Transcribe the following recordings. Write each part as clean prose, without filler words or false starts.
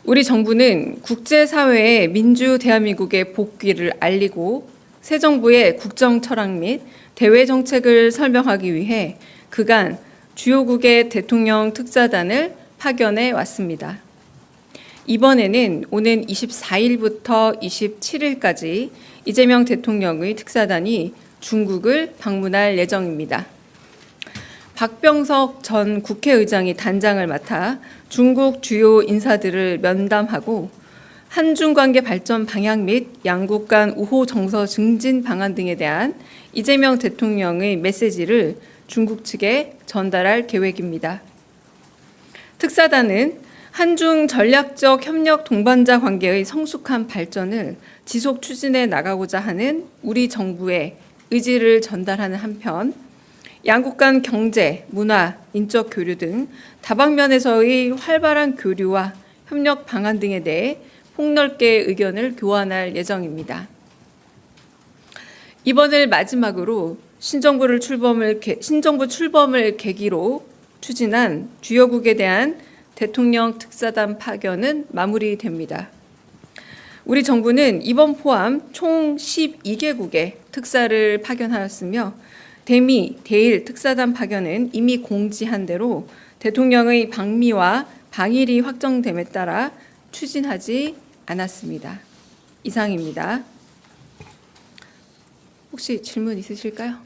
우리 정부는 국제사회에 민주 대한민국의 복귀를 알리고 새 정부의 국정 철학 및 대외 정책을 설명하기 위해 그간 주요국의 대통령 특사단을 파견해 왔습니다. 이번에는 오는 24일부터 27일까지 이재명 대통령의 특사단이 중국을 방문할 예정입니다. 박병석 전 국회의장이 단장을 맡아 중국 주요 인사들을 면담하고 한중 관계 발전 방향 및 양국 간 우호 정서 증진 방안 등에 대한 이재명 대통령의 메시지를 중국 측에 전달할 계획입니다. 특사단은 한중 전략적 협력 동반자 관계의 성숙한 발전을 지속 추진해 나가고자 하는 우리 정부의 의지를 전달하는 한편 양국 간 경제, 문화, 인적 교류 등 다방면에서의 활발한 교류와 협력 방안 등에 대해 폭넓게 의견을 교환할 예정입니다. 이번을 마지막으로 신정부 출범을 계기로 추진한 주요국에 대한 대통령 특사단 파견은 마무리됩니다. 우리 정부는 이번 포함 총 12개국에 특사를 파견하였으며 대미, 대일 특사단 파견은 이미 공지한 대로 대통령의 방미와 방일이 확정됨에 따라 추진하지 않았습니다. 이상입니다. 혹시 질문 있으실까요?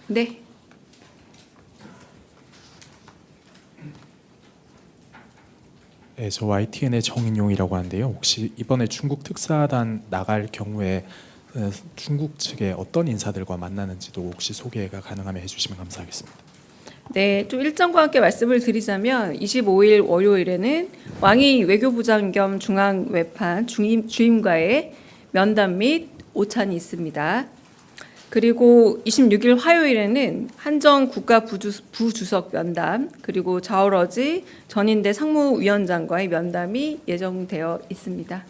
네. 네, 저 YTN의 정인용이라고 하는데요. 혹시 이번에 중국 특사단 나갈 경우에 중국 측의 어떤 인사들과 만나는지도 혹시 소개가 가능하면 해주시면 감사하겠습니다. 네, 좀 일정과 함께 말씀을 드리자면 25일 월요일에는 왕이 외교부장 겸 중앙외판 주임과의 면담 및 오찬이 있습니다. 그리고 26일 화요일에는 한정 국가부주석 면담, 그리고 자오러지 전인대 상무위원장과의 면담이 예정되어 있습니다.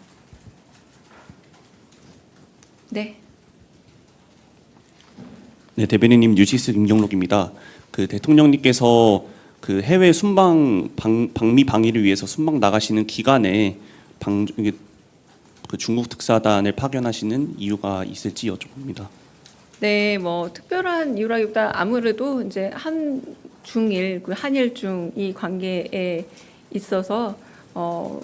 네. 네, 대변인님 뉴시스 김경록입니다. 그 대통령님께서 그 해외 순방 방미 방위를 위해서 순방 나가시는 기간에 그 중국 특사단을 파견하시는 이유가 있을지 여쭤봅니다. 네, 뭐 특별한 이유라기보다 아무래도 이제 한중일, 그 한일중 이 관계에 있어서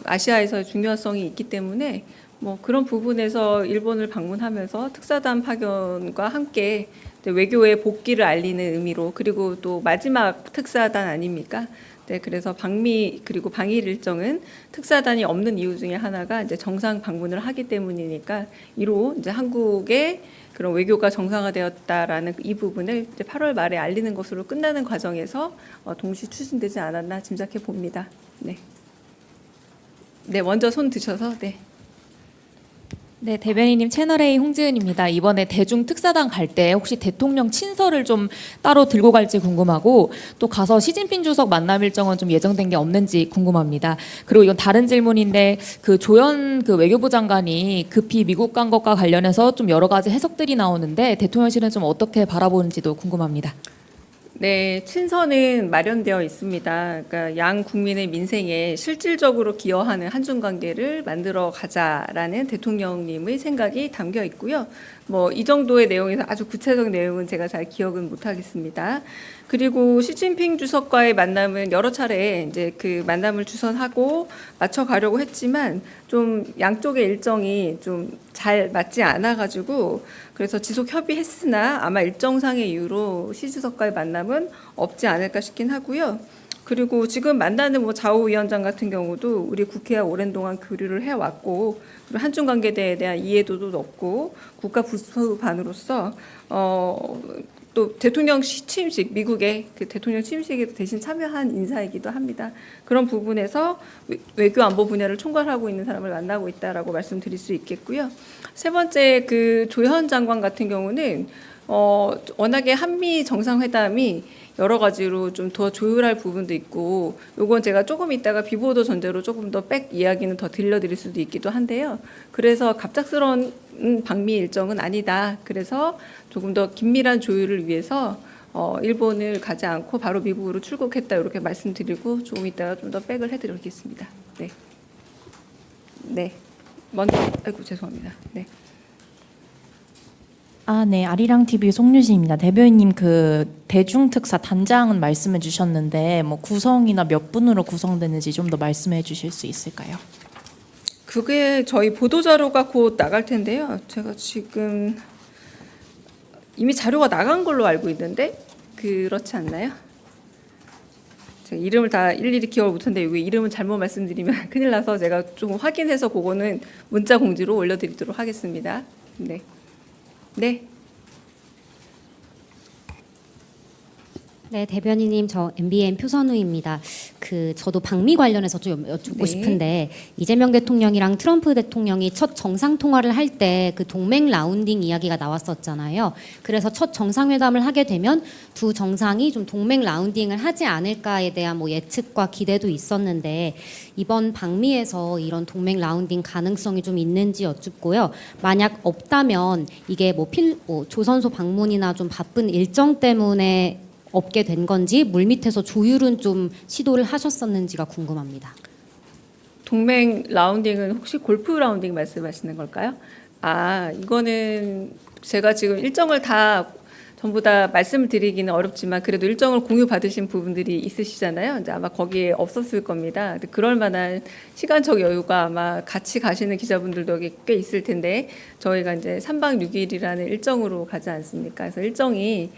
아시아에서의 중요성이 있기 때문에 뭐 그런 부분에서 일본을 방문하면서 특사단 파견과 함께 외교의 복귀를 알리는 의미로, 그리고 또 마지막 특사단 아닙니까? 네, 그래서 방미 그리고 방일 일정은 특사단이 없는 이유 중에 하나가 이제 정상 방문을 하기 때문이니까 이로 이제 한국의 그런 외교가 정상화되었다라는 이 부분을 이제 8월 말에 알리는 것으로 끝나는 과정에서 동시 추진되지 않았나 짐작해 봅니다. 네. 네, 먼저 손 드셔서 네. 네, 대변인님 채널A 홍지은입니다. 이번에 대중 특사단 갈 때 혹시 대통령 친서를 좀 따로 들고 갈지 궁금하고, 또 가서 시진핑 주석 만남 일정은 좀 예정된 게 없는지 궁금합니다. 그리고 이건 다른 질문인데 그 조현 그 외교부 장관이 급히 미국 간 것과 관련해서 좀 여러 가지 해석들이 나오는데 대통령실은 좀 어떻게 바라보는지도 궁금합니다. 네, 친서는 마련되어 있습니다. 그러니까 양 국민의 민생에 실질적으로 기여하는 한중 관계를 만들어 가자라는 대통령님의 생각이 담겨 있고요. 뭐 이 정도의 내용에서 아주 구체적 내용은 제가 잘 기억은 못 하겠습니다. 그리고 시진핑 주석과의 만남은 여러 차례 이제 그 만남을 주선하고 맞춰 가려고 했지만 좀 양쪽의 일정이 좀 잘 맞지 않아 가지고 그래서 지속 협의했으나 아마 일정상의 이유로 시 주석과의 만남은 없지 않을까 싶긴 하고요. 그리고 지금 만나는 뭐 자오 위원장 같은 경우도 우리 국회와 오랜 동안 교류를 해왔고, 그리고 한중 관계에 대한 이해도도 높고 국가 부수반으로서 또 대통령 취임식, 미국의 그 대통령 취임식에 대신 참여한 인사이기도 합니다. 그런 부분에서 외교 안보 분야를 총괄하고 있는 사람을 만나고 있다라고 말씀드릴 수 있겠고요. 세 번째, 그 조현 장관 같은 경우는 워낙에 한미 정상회담이 여러 가지로 좀 더 조율할 부분도 있고, 요건 제가 조금 이따가 비보도 전제로 조금 더 백 이야기는 더 들려드릴 수도 있기도 한데요. 그래서 갑작스러운 방미 일정은 아니다. 그래서 조금 더 긴밀한 조율을 위해서 일본을 가지 않고 바로 미국으로 출국했다 이렇게 말씀드리고 조금 이따가 좀 더 백을 해드리겠습니다. 네. 네. 먼저 아이고 죄송합니다. 네. 네. 아리랑 TV 송유진입니다. 대변인님 그 대중특사 단장은 말씀해 주셨는데 뭐 구성이나 몇 분으로 구성되는지 좀 더 말씀해 주실 수 있을까요? 그게 저희 보도자료가 곧 나갈 텐데요. 제가 지금 이미 자료가 나간 걸로 알고 있는데 그렇지 않나요? 제가 이름을 다 일일이 기억을 못하는데 여기 이름을 잘못 말씀드리면 큰일 나서 제가 좀 확인해서 그거는 문자 공지로 올려드리도록 하겠습니다. 네. 네. 네, 대변인님 저 MBN 표선우입니다. 저도 방미 관련해서 좀 여쭙고 네. 싶은데 이재명 대통령이랑 트럼프 대통령이 첫 정상 통화를 할 때 그 동맹 라운딩 이야기가 나왔었잖아요. 그래서 첫 정상회담을 하게 되면 두 정상이 좀 동맹 라운딩을 하지 않을까에 대한 뭐 예측과 기대도 있었는데 이번 방미에서 이런 동맹 라운딩 가능성이 좀 있는지 여쭙고요. 만약 없다면 이게 뭐 조선소 방문이나 좀 바쁜 일정 때문에 없게 된 건지 물밑에서 조율은 좀 시도를 하셨었는지가 궁금합니다. 동맹 라운딩은 혹시 골프 라운딩 말씀하시는 걸까요? 이거는 제가 지금 일정을 다 전부 다 말씀을 드리기는 어렵지만 그래도 일정을 공유 받으신 부분들이 있으시잖아요. 이제 아마 거기에 없었을 겁니다. 근데 그럴 만한 시간적 여유가 아마 같이 가시는 기자분들도 꽤 있을 텐데 저희가 이제 3박 6일이라는 일정으로 가지 않습니까? 그래서 일정이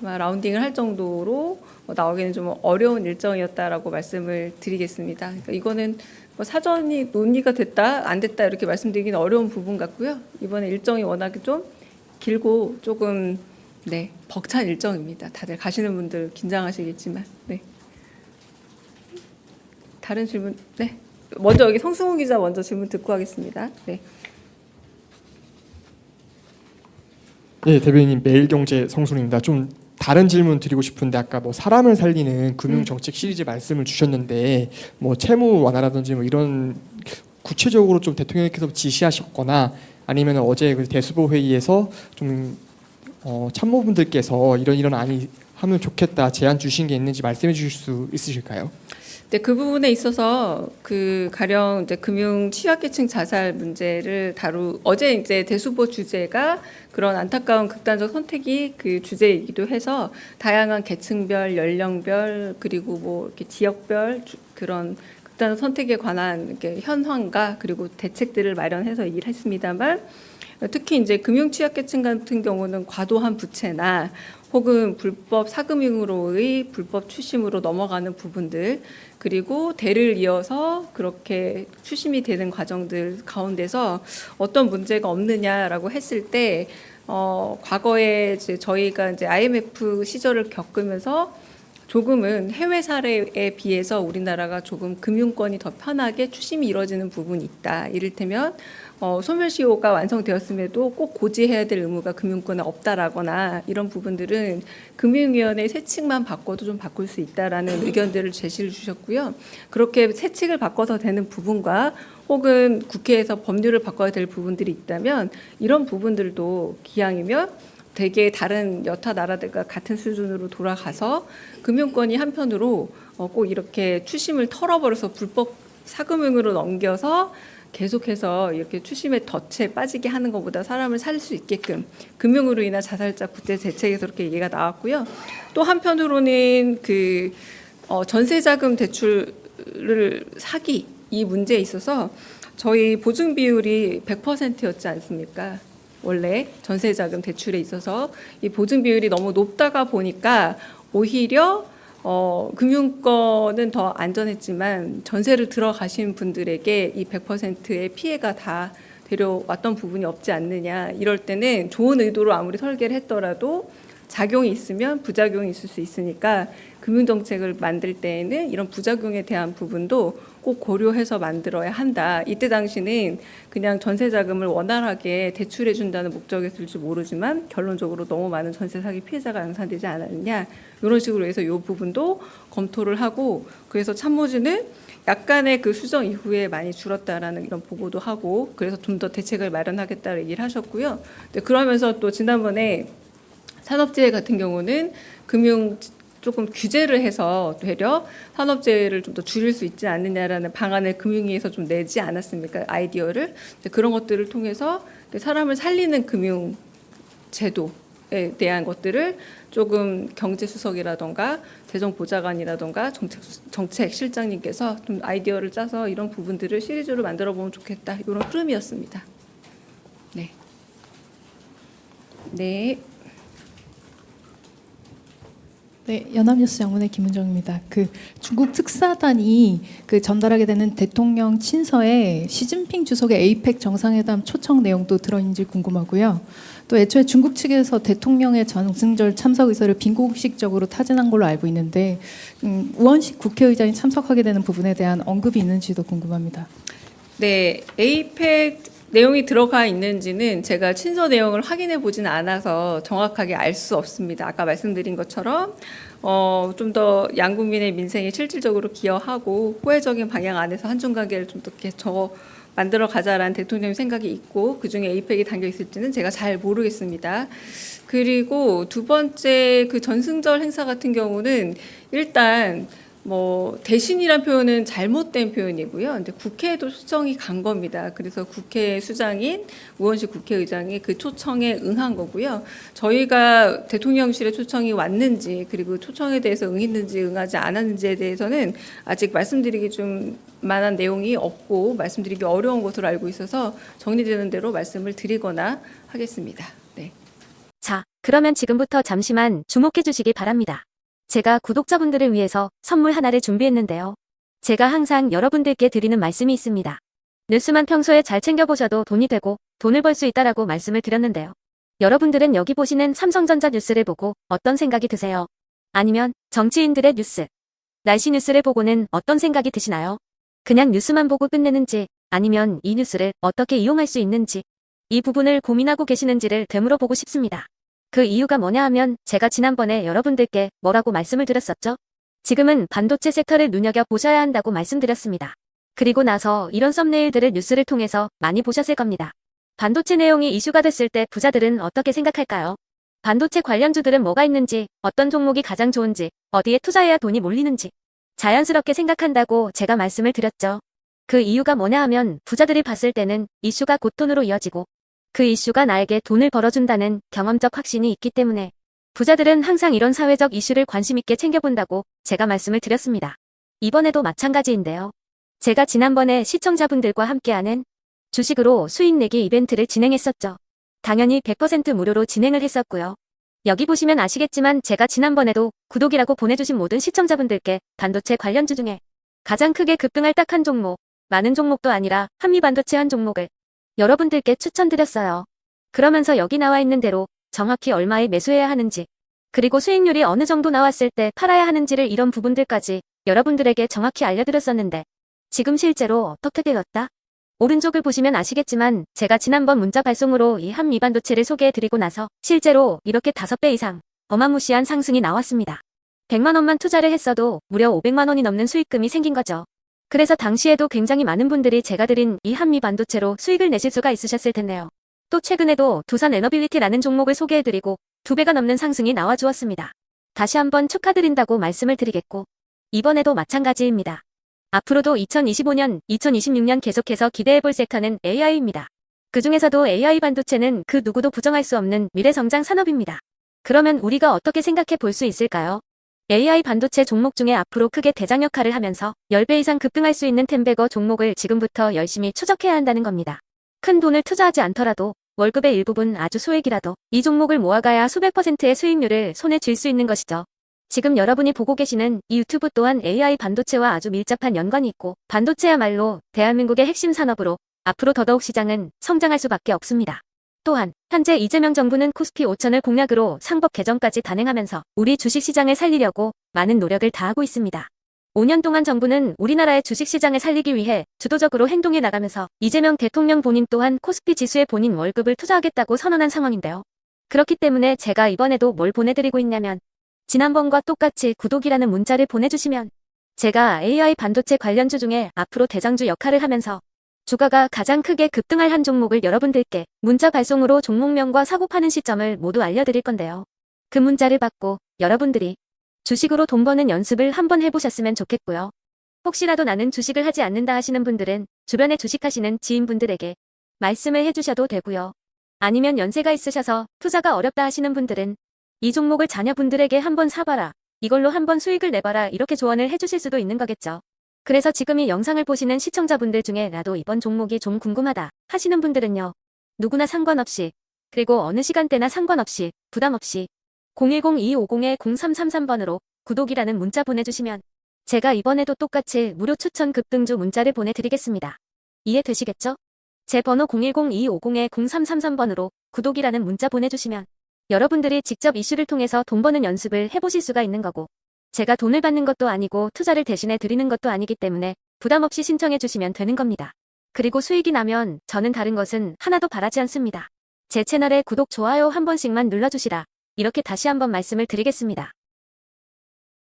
아마 라운딩을 할 정도로 나오기는 좀 어려운 일정이었다라고 말씀을 드리겠습니다. 그러니까 이거는 뭐 사전이 논의가 됐다 안 됐다 이렇게 말씀드리기는 어려운 부분 같고요. 이번에 일정이 워낙에 좀 길고 조금 벅찬 일정입니다. 다들 가시는 분들 긴장하시겠지만 다른 질문 먼저 여기 성승훈 기자 먼저 질문 듣고 하겠습니다. 네. 네, 대변인님 매일경제 성순입니다. 좀 다른 질문 드리고 싶은데 아까 뭐 사람을 살리는 금융정책 시리즈 말씀을 주셨는데 뭐 채무 완화라든지 뭐 이런 구체적으로 좀 대통령께서 지시하셨거나 아니면 어제 그 대수보 회의에서 좀 참모분들께서 이런 안이 하면 좋겠다 제안 주신 게 있는지 말씀해 주실 수 있으실까요? 네, 그 부분에 있어서 가령 이제 금융 취약계층 자살 문제를 어제 이제 대수보 주제가 그런 안타까운 극단적 선택이 그 주제이기도 해서 다양한 계층별, 연령별 그리고 뭐 이렇게 지역별 그런 극단적 선택에 관한 이렇게 현황과 그리고 대책들을 마련해서 얘기를 했습니다만 특히 이제 금융 취약계층 같은 경우는 과도한 부채나 혹은 불법 사금융으로의 불법 추심으로 넘어가는 부분들 그리고 대를 이어서 그렇게 추심이 되는 과정들 가운데서 어떤 문제가 없느냐라고 했을 때 과거에 이제 저희가 이제 IMF 시절을 겪으면서 조금은 해외 사례에 비해서 우리나라가 조금 금융권이 더 편하게 추심이 이루어지는 부분이 있다. 이를테면 소멸시효가 완성되었음에도 꼭 고지해야 될 의무가 금융권에 없다라거나 이런 부분들은 금융위원회 세칙만 바꿔도 좀 바꿀 수 있다라는 의견들을 제시를 주셨고요. 그렇게 세칙을 바꿔서 되는 부분과 혹은 국회에서 법률을 바꿔야 될 부분들이 있다면 이런 부분들도 기왕이면 되게 다른 여타 나라들과 같은 수준으로 돌아가서 금융권이 한편으로 꼭 이렇게 추심을 털어버려서 불법 사금융으로 넘겨서 계속해서 이렇게 추심의 덫에 빠지게 하는 것보다 사람을 살릴 수 있게끔 금융으로 인한 자살자 구제 대책에서 그렇게 얘기가 나왔고요. 또 한편으로는 전세자금 대출을 사기 이 문제에 있어서 저희 보증 비율이 100%였지 않습니까? 원래 전세자금 대출에 있어서 이 보증 비율이 너무 높다가 보니까 오히려 금융권은 더 안전했지만 전세를 들어가신 분들에게 이 100%의 피해가 다 데려왔던 부분이 없지 않느냐. 이럴 때는 좋은 의도로 아무리 설계를 했더라도 작용이 있으면 부작용이 있을 수 있으니까 금융정책을 만들 때에는 이런 부작용에 대한 부분도 꼭 고려해서 만들어야 한다. 이때 당시는 그냥 전세자금을 원활하게 대출해 준다는 목적이었을지 모르지만 결론적으로 너무 많은 전세 사기 피해자가 양산되지 않았느냐. 이런 식으로 해서 이 부분도 검토를 하고 그래서 참모진은 약간의 그 수정 이후에 많이 줄었다라는 이런 보고도 하고 그래서 좀 더 대책을 마련하겠다는 얘기를 하셨고요. 그러면서 또 지난번에 산업재해 같은 경우는 금융 조금 규제를 해서 되려 산업재해를 좀 더 줄일 수 있지 않느냐라는 방안을 금융위에서 좀 내지 않았습니까? 아이디어를. 그런 것들을 통해서 사람을 살리는 금융 제도에 대한 것들을 조금 경제수석이라던가 재정보좌관이라던가 정책실장님께서 좀 아이디어를 짜서 이런 부분들을 시리즈로 만들어 보면 좋겠다. 이런 흐름이었습니다. 네. 네. 네, 연합뉴스 양문의 김은정입니다. 그 중국 특사단이 그 전달하게 되는 대통령 친서에 시진핑 주석의 에이펙 정상회담 초청 내용도 들어있는지 궁금하고요. 또 애초에 중국 측에서 대통령의 전승절 참석 의사를 빈공식적으로 타진한 걸로 알고 있는데 우원식 국회의장이 참석하게 되는 부분에 대한 언급이 있는지도 궁금합니다. 네, 에이펙 내용이 들어가 있는지는 제가 친서 내용을 확인해 보진 않아서 정확하게 알 수 없습니다. 아까 말씀드린 것처럼 좀 더 양국민의 민생에 실질적으로 기여하고 호혜적인 방향 안에서 한중 관계를 좀 더 만들어 가자라는 대통령 생각이 있고 그중에 에이펙이 담겨 있을지는 제가 잘 모르겠습니다. 그리고 두 번째 그 전승절 행사 같은 경우는 일단 뭐 대신이란 표현은 잘못된 표현이고요. 근데 국회에도 초청이 간 겁니다. 그래서 국회 수장인 우원식 국회의장이 그 초청에 응한 거고요. 저희가 대통령실에 초청이 왔는지 그리고 초청에 대해서 응했는지 응하지 않았는지에 대해서는 아직 말씀드리기 좀 만한 내용이 없고 말씀드리기 어려운 것으로 알고 있어서 정리되는 대로 말씀을 드리거나 하겠습니다. 네. 자, 그러면 지금부터 잠시만 주목해 주시기 바랍니다. 제가 구독자분들을 위해서 선물 하나를 준비했는데요. 제가 항상 여러분들께 드리는 말씀이 있습니다. 뉴스만 평소에 잘 챙겨보셔도 돈이 되고 돈을 벌 수 있다라고 말씀을 드렸는데요. 여러분들은 여기 보시는 삼성전자 뉴스를 보고 어떤 생각이 드세요? 아니면 정치인들의 뉴스, 날씨 뉴스를 보고는 어떤 생각이 드시나요? 그냥 뉴스만 보고 끝내는지 아니면 이 뉴스를 어떻게 이용할 수 있는지 이 부분을 고민하고 계시는지를 되물어 보고 싶습니다. 그 이유가 뭐냐 하면 제가 지난번에 여러분들께 뭐라고 말씀을 드렸었죠? 지금은 반도체 섹터를 눈여겨보셔야 한다고 말씀드렸습니다. 그리고 나서 이런 썸네일들을 뉴스를 통해서 많이 보셨을 겁니다. 반도체 내용이 이슈가 됐을 때 부자들은 어떻게 생각할까요? 반도체 관련주들은 뭐가 있는지, 어떤 종목이 가장 좋은지, 어디에 투자해야 돈이 몰리는지 자연스럽게 생각한다고 제가 말씀을 드렸죠. 그 이유가 뭐냐 하면 부자들이 봤을 때는 이슈가 곧 돈으로 이어지고 그 이슈가 나에게 돈을 벌어준다는 경험적 확신이 있기 때문에 부자들은 항상 이런 사회적 이슈를 관심 있게 챙겨본다고 제가 말씀을 드렸습니다. 이번에도 마찬가지인데요. 제가 지난번에 시청자분들과 함께하는 주식으로 수익 내기 이벤트를 진행했었죠. 당연히 100% 무료로 진행을 했었고요. 여기 보시면 아시겠지만 제가 지난번에도 구독이라고 보내주신 모든 시청자분들께 반도체 관련주 중에 가장 크게 급등할 딱 한 종목, 많은 종목도 아니라 한미반도체 한 종목을 여러분들께 추천드렸어요. 그러면서 여기 나와 있는 대로 정확히 얼마에 매수해야 하는지 그리고 수익률이 어느 정도 나왔을 때 팔아야 하는지를 이런 부분들까지 여러분들에게 정확히 알려드렸었는데 지금 실제로 어떻게 되었다? 오른쪽을 보시면 아시겠지만 제가 지난번 문자 발송으로 이 한미반도체를 소개해드리고 나서 실제로 이렇게 5배 이상 어마무시한 상승이 나왔습니다. 100만 원만 투자를 했어도 무려 500만 원이 넘는 수익금이 생긴 거죠. 그래서 당시에도 굉장히 많은 분들이 제가 드린 이 한미반도체로 수익을 내실 수가 있으셨을 텐데요. 또 최근에도 두산 에너빌리티라는 종목을 소개해드리고 2배가 넘는 상승이 나와주었습니다. 다시 한번 축하드린다고 말씀을 드리겠고 이번에도 마찬가지입니다. 앞으로도 2025년, 2026년 계속해서 기대해볼 섹터는 AI입니다. 그중에서도 AI 반도체는 그 누구도 부정할 수 없는 미래성장 산업입니다. 그러면 우리가 어떻게 생각해 볼 수 있을까요? AI 반도체 종목 중에 앞으로 크게 대장 역할을 하면서 10배 이상 급등할 수 있는 템베거 종목을 지금부터 열심히 추적해야 한다는 겁니다. 큰 돈을 투자하지 않더라도 월급의 일부분 아주 소액이라도 이 종목을 모아가야 수백 %의 수익률을 손에 쥘 수 있는 것이죠. 지금 여러분이 보고 계시는 이 유튜브 또한 AI 반도체와 아주 밀접한 연관이 있고 반도체야말로 대한민국의 핵심 산업으로 앞으로 더더욱 시장은 성장할 수밖에 없습니다. 또한 현재 이재명 정부는 코스피 5천을 공약으로 상법 개정까지 단행하면서 우리 주식시장을 살리려고 많은 노력을 다하고 있습니다. 5년 동안 정부는 우리나라의 주식시장을 살리기 위해 주도적으로 행동해 나가면서 이재명 대통령 본인 또한 코스피 지수에 본인 월급을 투자하겠다고 선언한 상황인데요. 그렇기 때문에 제가 이번에도 뭘 보내드리고 있냐면 지난번과 똑같이 구독이라는 문자를 보내주시면 제가 AI 반도체 관련주 중에 앞으로 대장주 역할을 하면서 주가가 가장 크게 급등할 한 종목을 여러분들께 문자 발송으로 종목명과 사고 파는 시점을 모두 알려드릴 건데요. 그 문자를 받고 여러분들이 주식으로 돈 버는 연습을 한번 해보셨으면 좋겠고요. 혹시라도 나는 주식을 하지 않는다 하시는 분들은 주변에 주식하시는 지인분들에게 말씀을 해주셔도 되고요. 아니면 연세가 있으셔서 투자가 어렵다 하시는 분들은 이 종목을 자녀분들에게 한번 사봐라. 이걸로 한번 수익을 내봐라. 이렇게 조언을 해주실 수도 있는 거겠죠. 그래서 지금 이 영상을 보시는 시청자분들 중에 나도 이번 종목이 좀 궁금하다 하시는 분들은요. 누구나 상관없이 그리고 어느 시간대나 상관없이 부담 없이 010-2250-0333번으로 구독이라는 문자 보내주시면 제가 이번에도 똑같이 무료 추천 급등주 문자를 보내드리겠습니다. 이해되시겠죠? 제 번호 010-2250-0333번으로 구독이라는 문자 보내주시면 여러분들이 직접 이슈를 통해서 돈 버는 연습을 해보실 수가 있는 거고 제가 돈을 받는 것도 아니고 투자를 대신해 드리는 것도 아니기 때문에 부담 없이 신청해 주시면 되는 겁니다. 그리고 수익이 나면 저는 다른 것은 하나도 바라지 않습니다. 제 채널에 구독, 좋아요 한 번씩만 눌러주시라. 이렇게 다시 한번 말씀을 드리겠습니다.